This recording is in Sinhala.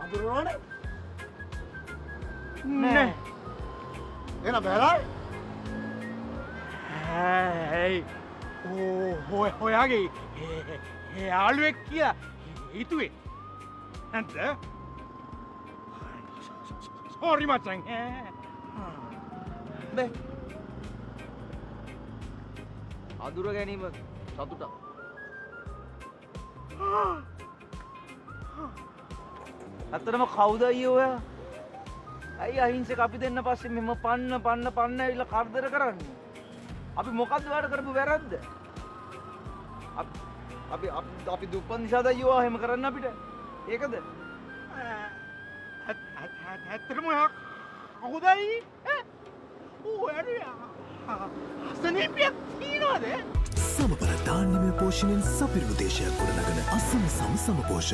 අඳුරනවනේ. නෑ. එන බැලයි. ඇයි හොයාගේ යාළුවෙක් කියලා හිතුවේ නැද්ද? සෝරි මචං. බෑ. අඳුර ගැනීම සතුටක්. ඇත්තටම කවුද අයියේ ඔයා? ඇයි අහිංසක අපි දෙන්න පස්සේ මෙම පන්න ඇවිල්ලා කරදර කරන්නේ? අපි මොකද්ද වැඩ කරපු වැරද්ද? අපි දුප්පත් නිසාද අයියෝ එහෙම කරන්න අපිට? ඒකද? ඇත්තටම ඔයා කවුදයි? ඔයාට අසනීපයක් තියනවද? සමබර ධාන්‍යමය පෝෂණයෙන් සපිරුණු දේශයක් ගොඩනගන අසම සම සමපෝෂ